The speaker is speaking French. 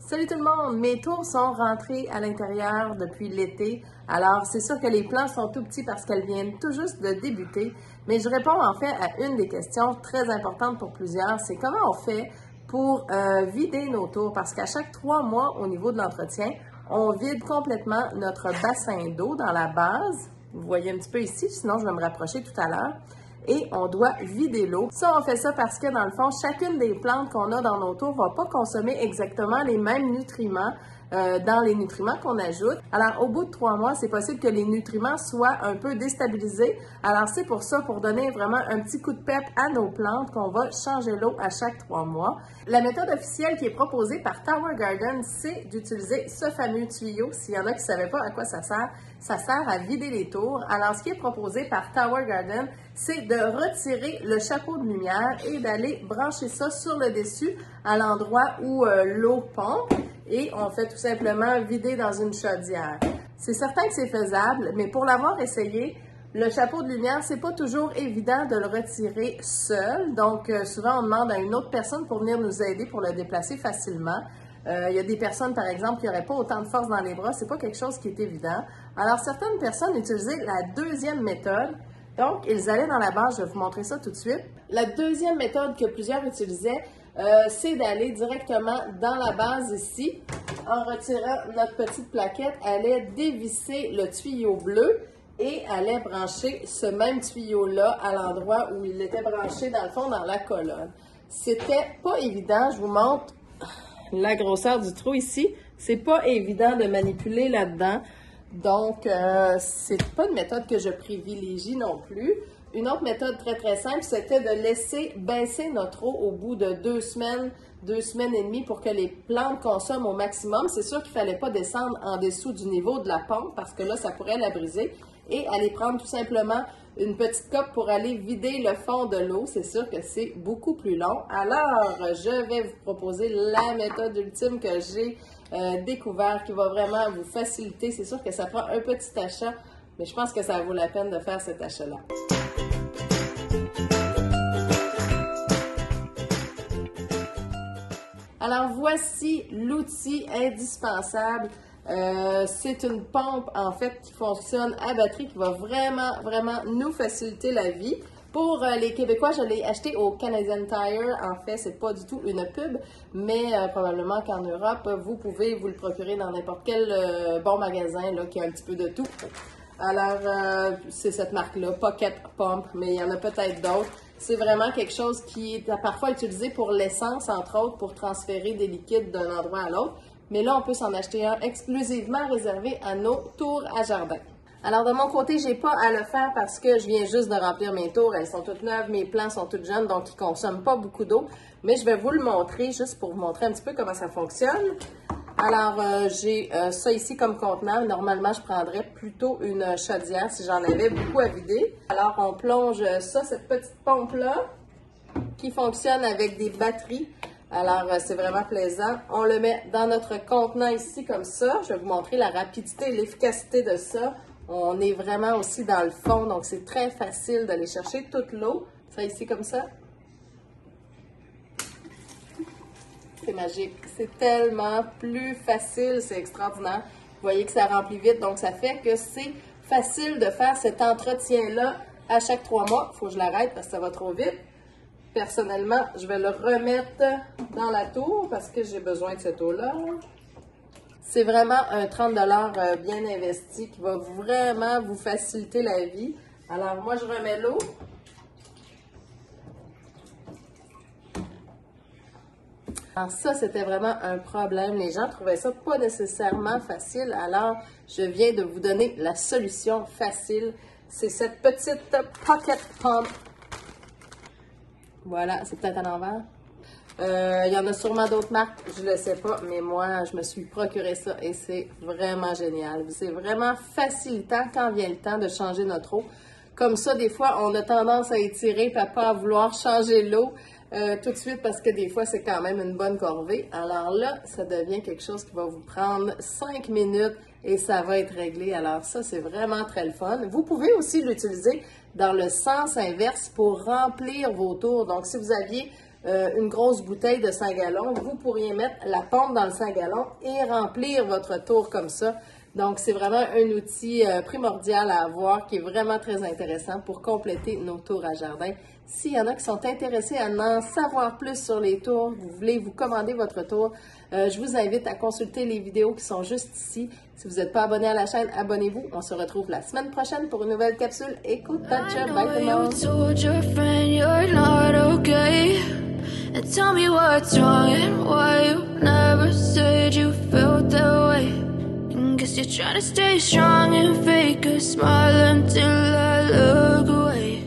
Salut tout le monde! Mes tours sont rentrées à l'intérieur depuis l'été. Alors, c'est sûr que les plants sont tout petits parce qu'elles viennent tout juste de débuter. Mais je réponds en fait à une des questions très importantes pour plusieurs. C'est comment on fait pour vider nos tours? Parce qu'à chaque 3 mois, au niveau de l'entretien, on vide complètement notre bassin d'eau dans la base. Vous voyez un petit peu ici, sinon je vais me rapprocher tout à l'heure. Et on doit vider l'eau. Ça, on fait ça parce que, dans le fond, chacune des plantes qu'on a dans nos tours ne va pas consommer exactement les mêmes nutriments dans les nutriments qu'on ajoute. Alors, au bout de 3 mois, c'est possible que les nutriments soient un peu déstabilisés. Alors, c'est pour ça, pour donner vraiment un petit coup de pep à nos plantes, qu'on va changer l'eau à chaque 3 mois. La méthode officielle qui est proposée par Tower Garden, c'est d'utiliser ce fameux tuyau. S'il y en a qui ne savaient pas à quoi ça sert à vider les tours. Alors, ce qui est proposé par Tower Garden, c'est de retirer le chapeau de lumière et d'aller brancher ça sur le dessus à l'endroit où l'eau pompe et on fait tout simplement vider dans une chaudière. C'est certain que c'est faisable, mais pour l'avoir essayé, le chapeau de lumière, c'est pas toujours évident de le retirer seul. Donc, souvent, on demande à une autre personne pour venir nous aider pour le déplacer facilement. Il y a des personnes, par exemple, qui n'auraient pas autant de force dans les bras. C'est pas quelque chose qui est évident. Alors, certaines personnes utilisaient la deuxième méthode. Donc, ils allaient dans la base. Je vais vous montrer ça tout de suite. La deuxième méthode que plusieurs utilisaient, c'est d'aller directement dans la base ici. En retirant notre petite plaquette, allait dévisser le tuyau bleu et allait brancher ce même tuyau-là à l'endroit où il était branché, dans le fond, dans la colonne. C'était pas évident. Je vous montre la grosseur du trou ici. C'est pas évident de manipuler là-dedans. Donc, c'est pas une méthode que je privilégie non plus. Une autre méthode très, très simple, c'était de laisser baisser notre eau au bout de 2 semaines et demie pour que les plantes consomment au maximum. C'est sûr qu'il ne fallait pas descendre en dessous du niveau de la pompe parce que là, ça pourrait la briser. Et aller prendre tout simplement une petite cope pour aller vider le fond de l'eau. C'est sûr que c'est beaucoup plus long. Alors, je vais vous proposer la méthode ultime que j'ai découvert qui va vraiment vous faciliter. C'est sûr que ça prend un petit achat, mais je pense que ça vaut la peine de faire cet achat-là. Alors, voici l'outil indispensable. C'est une pompe, en fait, qui fonctionne à batterie, qui va vraiment nous faciliter la vie. Pour les Québécois, je l'ai acheté au Canadian Tire. En fait, c'est pas du tout une pub, mais probablement qu'en Europe, vous pouvez vous le procurer dans n'importe quel bon magasin là, qui a un petit peu de tout. Alors, c'est cette marque-là, Pocket Pump, mais il y en a peut-être d'autres. C'est vraiment quelque chose qui est parfois utilisé pour l'essence, entre autres, pour transférer des liquides d'un endroit à l'autre. Mais là, on peut s'en acheter un exclusivement réservé à nos tours à jardin. Alors, de mon côté, j'ai pas à le faire parce que je viens juste de remplir mes tours. Elles sont toutes neuves, mes plants sont toutes jeunes, donc ils consomment pas beaucoup d'eau. Mais je vais vous le montrer juste pour vous montrer un petit peu comment ça fonctionne. Alors, j'ai ça ici comme contenant. Normalement, je prendrais plutôt une chaudière si j'en avais beaucoup à vider. Alors, on plonge ça, cette petite pompe-là, qui fonctionne avec des batteries. Alors, c'est vraiment plaisant. On le met dans notre contenant ici comme ça. Je vais vous montrer la rapidité et l'efficacité de ça. On est vraiment aussi dans le fond, donc c'est très facile d'aller chercher toute l'eau. Ça ici comme ça. C'est magique. C'est tellement plus facile, c'est extraordinaire. Vous voyez que ça remplit vite, donc ça fait que c'est facile de faire cet entretien-là à chaque 3 mois. Il faut que je l'arrête parce que ça va trop vite. Personnellement, je vais le remettre dans la tour parce que j'ai besoin de cette eau-là. C'est vraiment un 30 $ bien investi qui va vraiment vous faciliter la vie. Alors, moi, je remets l'eau. Alors ça, c'était vraiment un problème. Les gens trouvaient ça pas nécessairement facile. Alors, je viens de vous donner la solution facile. C'est cette petite Pocket Pump. Voilà, c'est peut-être à l'envers. Il y en a sûrement d'autres marques, je ne le sais pas, mais moi, je me suis procuré ça et c'est vraiment génial. C'est vraiment facilitant quand vient le temps de changer notre eau. Comme ça, des fois, on a tendance à étirer et à pas vouloir changer l'eau tout de suite parce que des fois, c'est quand même une bonne corvée. Alors là, ça devient quelque chose qui va vous prendre 5 minutes et ça va être réglé. Alors ça, c'est vraiment très le fun. Vous pouvez aussi l'utiliser dans le sens inverse pour remplir vos tours. Donc, si vous aviez une grosse bouteille de 100 gallons, vous pourriez mettre la pompe dans le 100 gallons et remplir votre tour comme ça. Donc, c'est vraiment un outil primordial à avoir qui est vraiment très intéressant pour compléter nos tours à jardin. S'il y en a qui sont intéressés à en savoir plus sur les tours, vous voulez vous commander votre tour, je vous invite à consulter les vidéos qui sont juste ici. Si vous n'êtes pas abonné à la chaîne, abonnez-vous. On se retrouve la semaine prochaine pour une nouvelle capsule. Écoute, touch up, bye tout le And tell me what's wrong and why you never said you felt that way. And guess you're trying to stay strong and fake a smile until I look away.